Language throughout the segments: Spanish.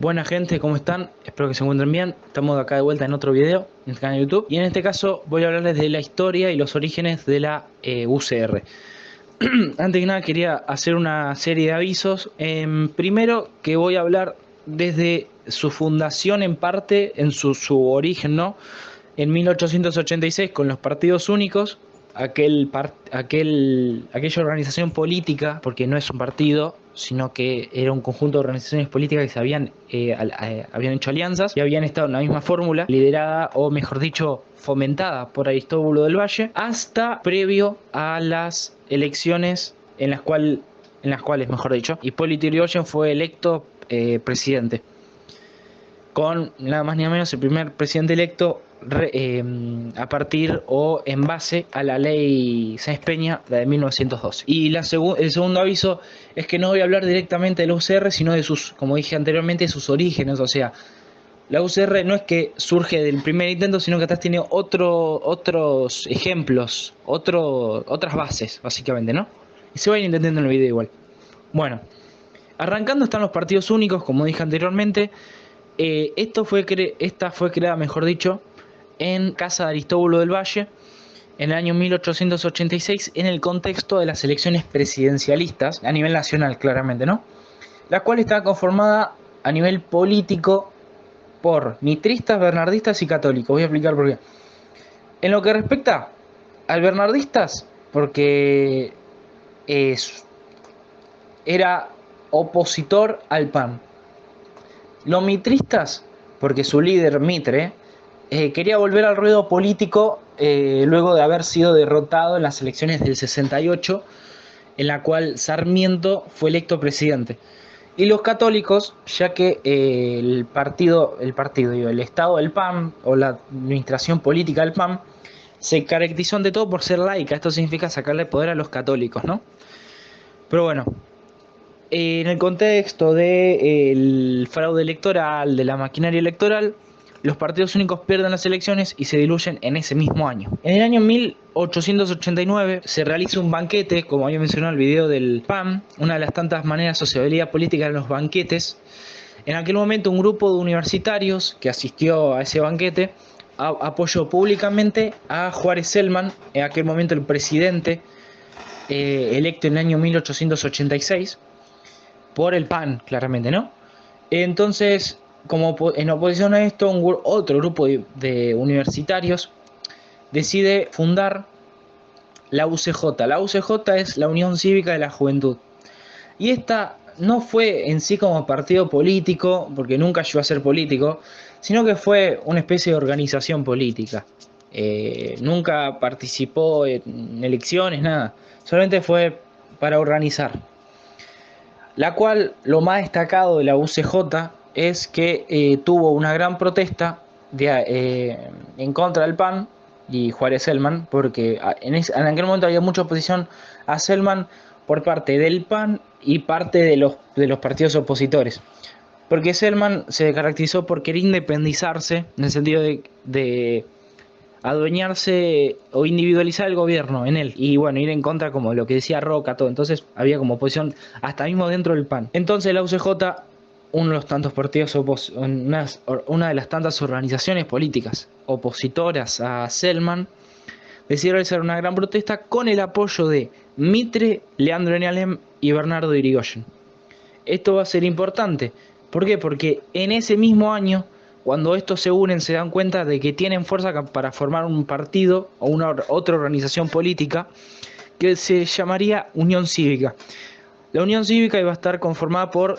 Buena gente, ¿cómo están? Espero que se encuentren bien. Estamos acá de vuelta en otro video en el canal de YouTube. Y en este caso voy a hablarles de la historia y los orígenes de la UCR. Antes que nada quería hacer una serie de avisos. Primero que voy a hablar desde su fundación en parte, en su origen, ¿no? En 1886 con los partidos únicos, aquella organización política, porque no es un partido, sino que era un conjunto de organizaciones políticas que habían hecho alianzas y habían estado en la misma fórmula, liderada o mejor dicho fomentada por Aristóbulo del Valle, hasta previo a las elecciones en las cuales, mejor dicho, Hipólito Yrigoyen fue electo presidente, con nada más ni nada menos el primer presidente electo a partir o en base a la ley Sáenz Peña, la de 1912. Y el segundo aviso es que no voy a hablar directamente de la UCR, sino de sus, como dije anteriormente, de sus orígenes. O sea, la UCR no es que surge del primer intento, sino que atrás tiene otros ejemplos, otras bases, básicamente, ¿no? Y se va a ir entendiendo en el video igual. Bueno, arrancando están los partidos únicos, como dije anteriormente. Esta fue creada, mejor dicho, en casa de Aristóbulo del Valle en el año 1886 en el contexto de las elecciones presidencialistas a nivel nacional, claramente, ¿no? La cual estaba conformada a nivel político por mitristas, bernardistas y católicos. Voy a explicar por qué. En lo que respecta al bernardistas, porque era opositor al PAN. Los mitristas, porque su líder Mitre quería volver al ruedo político luego de haber sido derrotado en las elecciones del 68, en la cual Sarmiento fue electo presidente. Y los católicos, ya que el Estado del PAN o la administración política del PAN se caracterizó ante todo por ser laica. Esto significa sacarle poder a los católicos, ¿no? Pero bueno, en el contexto del fraude electoral, de la maquinaria electoral, los partidos únicos pierden las elecciones y se diluyen en ese mismo año. En el año 1889 se realiza un banquete, como había mencionado en el video del PAN, una de las tantas maneras de sociabilidad política en los banquetes. En aquel momento un grupo de universitarios que asistió a ese banquete apoyó públicamente a Juárez Celman, en aquel momento el presidente electo en el año 1886, por el PAN, claramente, ¿no? Entonces, como en oposición a esto, otro grupo de universitarios decide fundar la UCJ. La UCJ es la Unión Cívica de la Juventud. Y esta no fue en sí como partido político, porque nunca llegó a ser político, sino que fue una especie de organización política. Nunca participó en elecciones, nada. Solamente fue para organizar. La cual, lo más destacado de la UCJ es que tuvo una gran protesta en contra del PAN y Juárez Celman, porque en aquel momento había mucha oposición a Celman por parte del PAN y parte de los partidos opositores. Porque Celman se caracterizó por querer independizarse, en el sentido de adueñarse o individualizar el gobierno en él y bueno, ir en contra como lo que decía Roca, todo. Entonces había como oposición hasta mismo dentro del PAN. Entonces la UCJ, uno de los tantos partidos una de las tantas organizaciones políticas opositoras a Celman, decidió realizar una gran protesta con el apoyo de Mitre, Leandro N. Alem y Bernardo Irigoyen. Esto va a ser importante. ¿Por qué? Porque en ese mismo año, cuando estos se unen, se dan cuenta de que tienen fuerza para formar un partido o otra organización política que se llamaría Unión Cívica. La Unión Cívica iba a estar conformada por...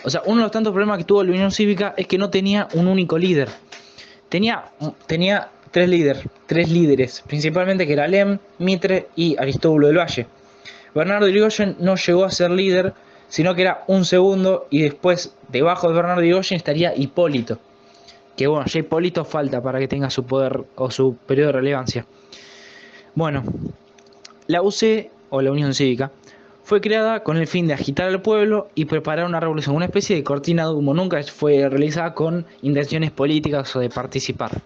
O sea, uno de los tantos problemas que tuvo la Unión Cívica es que no tenía un único líder. Tenía tres líderes, principalmente que era Alem, Mitre y Aristóbulo del Valle. Bernardo Irigoyen no llegó a ser líder, sino que era un segundo, y después, debajo de Bernardo Irigoyen, estaría Hipólito. Que bueno, ya Hipólito falta para que tenga su poder o su periodo de relevancia. Bueno, la UC, o la Unión Cívica, fue creada con el fin de agitar al pueblo y preparar una revolución, una especie de cortina de humo. Nunca fue realizada con intenciones políticas o de participar.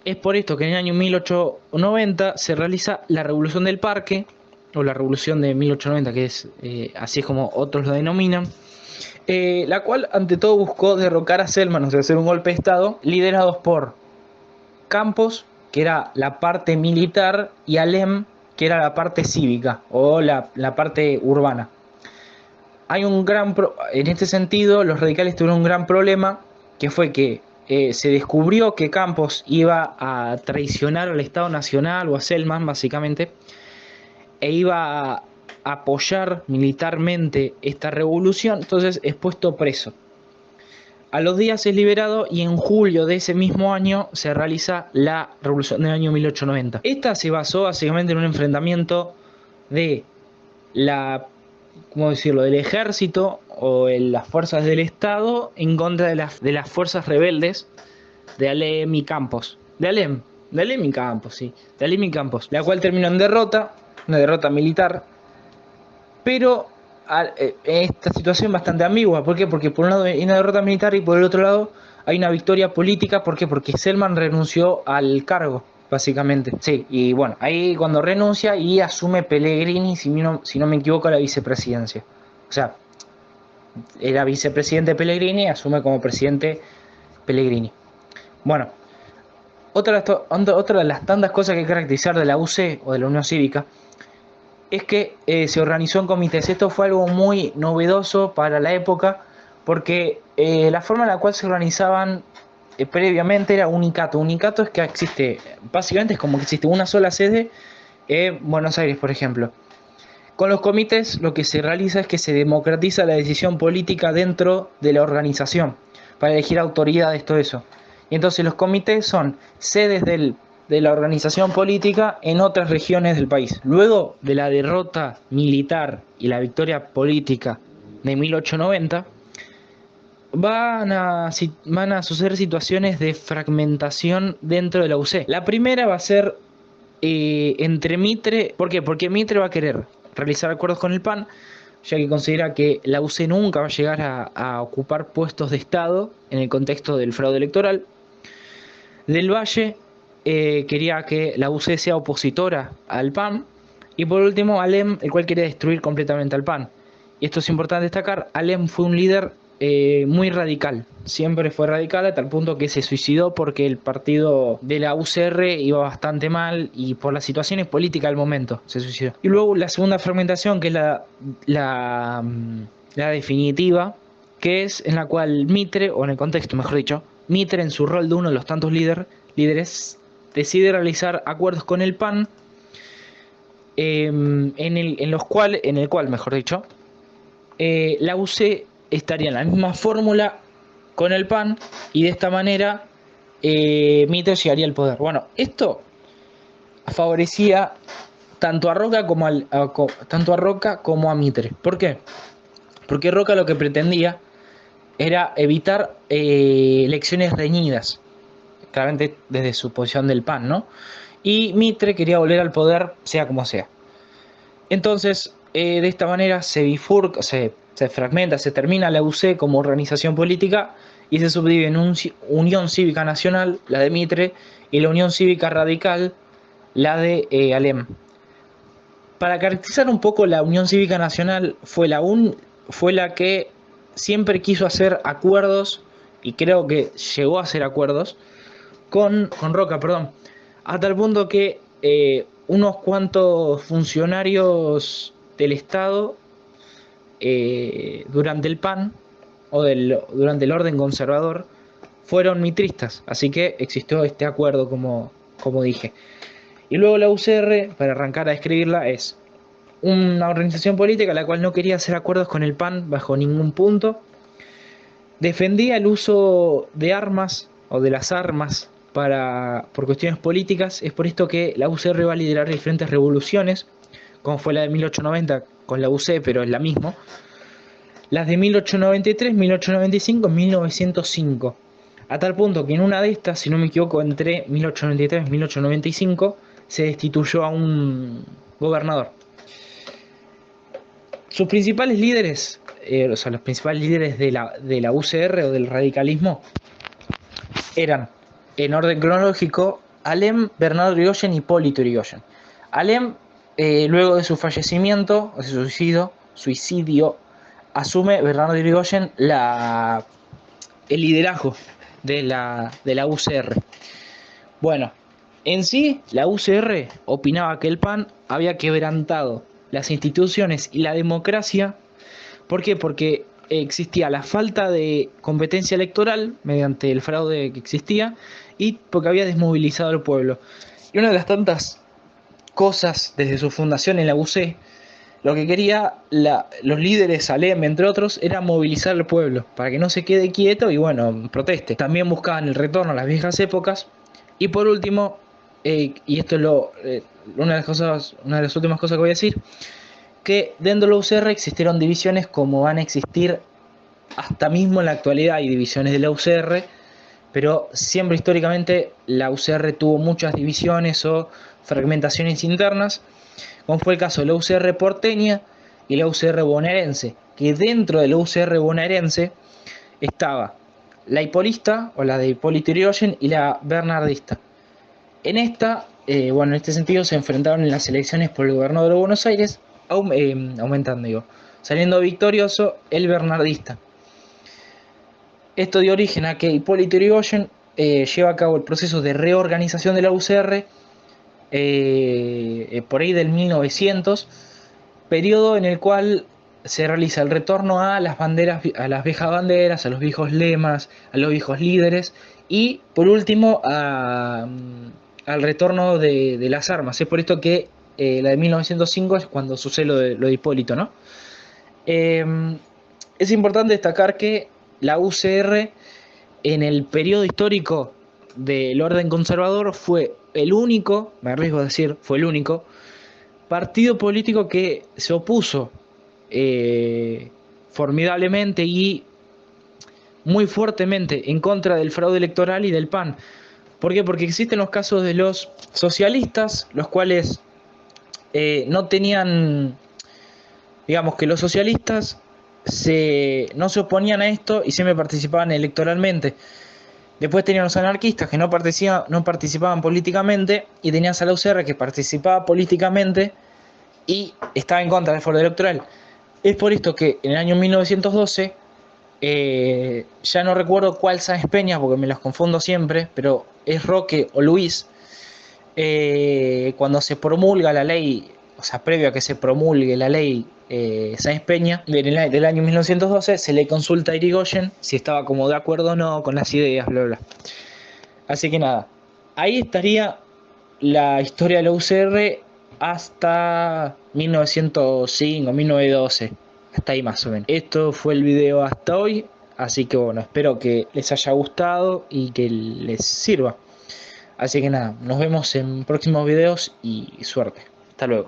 Es por esto que en el año 1890 se realiza la Revolución del Parque, o la Revolución de 1890, que es así es como otros lo denominan, la cual ante todo buscó derrocar a Selman, o sea, hacer un golpe de estado, liderados por Campos, que era la parte militar, y Alem, que era la parte cívica o la parte urbana. En este sentido, los radicales tuvieron un gran problema, que fue que se descubrió que Campos iba a traicionar al Estado Nacional o a Selman, básicamente, e iba a apoyar militarmente esta revolución. Entonces es puesto preso. A los días es liberado y en julio de ese mismo año se realiza la revolución del año 1890. Esta se basó básicamente en un enfrentamiento de ¿cómo decirlo?, del ejército o las fuerzas del Estado en contra de las fuerzas rebeldes de Alem y Campos. De Alem y Campos, sí. De Alem y Campos. La cual terminó en derrota, una derrota militar. Pero esta situación bastante ambigua. ¿Por qué? Porque por un lado hay una derrota militar y por el otro lado hay una victoria política. ¿Por qué? Porque Selman renunció al cargo, básicamente. Sí, y bueno, ahí cuando renuncia y asume Pellegrini, si no me equivoco, la vicepresidencia. O sea, era vicepresidente Pellegrini, asume como presidente Pellegrini. Bueno, otra de las tantas cosas que hay que caracterizar de la UC o de la Unión Cívica es que se organizó en comités. Esto fue algo muy novedoso para la época, porque la forma en la cual se organizaban previamente era unicato. Unicato es que existe, básicamente es como que existe una sola sede en Buenos Aires, por ejemplo. Con los comités lo que se realiza es que se democratiza la decisión política dentro de la organización, para elegir autoridades, todo eso. Y entonces los comités son sedes de la organización política en otras regiones del país. Luego de la derrota militar y la victoria política de 1890, van a suceder situaciones de fragmentación dentro de la UC. La primera va a ser entre Mitre. ¿Por qué? Porque Mitre va a querer realizar acuerdos con el PAN, ya que considera que la UC nunca va a llegar a ocupar puestos de Estado en el contexto del fraude electoral. Del Valle quería que la UC sea opositora al PAN. Y por último, Alem, el cual quería destruir completamente al PAN. Y esto es importante destacar, Alem fue un líder muy radical, siempre fue radical a tal punto que se suicidó porque el partido de la UCR iba bastante mal y por las situaciones políticas del momento se suicidó. Y luego la segunda fragmentación, que es la definitiva, que es en la cual Mitre, o en el contexto mejor dicho, Mitre en su rol de uno de los tantos líderes decide realizar acuerdos con el PAN, en el cual mejor dicho, la UC estaría en la misma fórmula con el PAN y de esta manera Mitre llegaría al poder. Bueno, esto favorecía tanto a Roca como a Mitre. ¿Por qué? Porque Roca lo que pretendía era evitar elecciones reñidas, claramente desde su posición del PAN, ¿no? Y Mitre quería volver al poder sea como sea. Entonces, de esta manera se bifurca, se fragmenta, se termina la UC como organización política y se subdivide en Unión Cívica Nacional, la de Mitre, y la Unión Cívica Radical, la de Alem. Para caracterizar un poco la Unión Cívica Nacional, fue la que siempre quiso hacer acuerdos, y creo que llegó a hacer acuerdos, con Roca, perdón, a tal punto que unos cuantos funcionarios del Estado durante el PAN o durante el orden conservador fueron mitristas, así que existió este acuerdo como dije. Y luego la UCR, para arrancar a describirla, es una organización política la cual no quería hacer acuerdos con el PAN bajo ningún punto, defendía el uso de armas o de las armas por cuestiones políticas. Es por esto que la UCR va a liderar diferentes revoluciones, como fue la de 1890 con la UC, pero es la misma. Las de 1893, 1895 y 1905. A tal punto que en una de estas, si no me equivoco, entre 1893 y 1895, se destituyó a un gobernador. Sus principales líderes, o sea, los principales líderes de la UCR o del radicalismo, eran, en orden cronológico, Alem, Bernardo Irigoyen y Hipólito Yrigoyen. Alem, luego de su fallecimiento, o su suicidio, asume Bernardo Irigoyen el liderazgo de la UCR. Bueno, en sí, la UCR opinaba que el PAN había quebrantado las instituciones y la democracia. ¿Por qué? Porque existía la falta de competencia electoral mediante el fraude que existía y porque había desmovilizado al pueblo. Y una de las tantas cosas desde su fundación en la UC, lo que quería los líderes, Alem, entre otros, era movilizar al pueblo para que no se quede quieto y bueno, proteste. También buscaban el retorno a las viejas épocas. Y por último, y esto es una de las últimas cosas que voy a decir, que dentro de la UCR existieron divisiones como van a existir hasta mismo en la actualidad. Hay divisiones de la UCR, pero siempre históricamente la UCR tuvo muchas divisiones o fragmentaciones internas, como fue el caso de la UCR porteña y la UCR bonaerense, que dentro de la UCR bonaerense estaba la hipolista, o la de Hipólito Yrigoyen, y la bernardista. En esta, bueno, en este sentido se enfrentaron en las elecciones por el gobernador de Buenos Aires, saliendo victorioso el bernardista. Esto dio origen a que Hipólito Yrigoyen lleva a cabo el proceso de reorganización de la UCR por ahí del 1900, periodo en el cual se realiza el retorno a las banderas, a las viejas banderas, a los viejos lemas, a los viejos líderes y por último al retorno de las armas. Es por esto que la de 1905 es cuando sucede lo de Hipólito, ¿no? Es importante destacar que la UCR en el periodo histórico del orden conservador fue el único, me arriesgo a decir, fue el único partido político que se opuso formidablemente y muy fuertemente en contra del fraude electoral y del PAN. ¿Por qué? Porque existen los casos de los socialistas, los cuales no tenían, digamos que los socialistas no se oponían a esto y siempre participaban electoralmente. Después tenían los anarquistas que no participaban políticamente y tenías a la UCR que participaba políticamente y estaba en contra del fraude electoral. Es por esto que en el año 1912, ya no recuerdo cuál Sáenz Peña porque me los confundo siempre, pero es Roque o Luis, cuando se promulga la ley, o sea, previo a que se promulgue la ley Sáenz Peña del año 1912, se le consulta a Irigoyen si estaba como de acuerdo o no con las ideas, bla, bla. Así que nada, ahí estaría la historia de la UCR hasta 1905, 1912, hasta ahí más o menos. Esto fue el video hasta hoy, así que bueno, espero que les haya gustado y que les sirva. Así que nada, nos vemos en próximos videos y suerte. Hasta luego.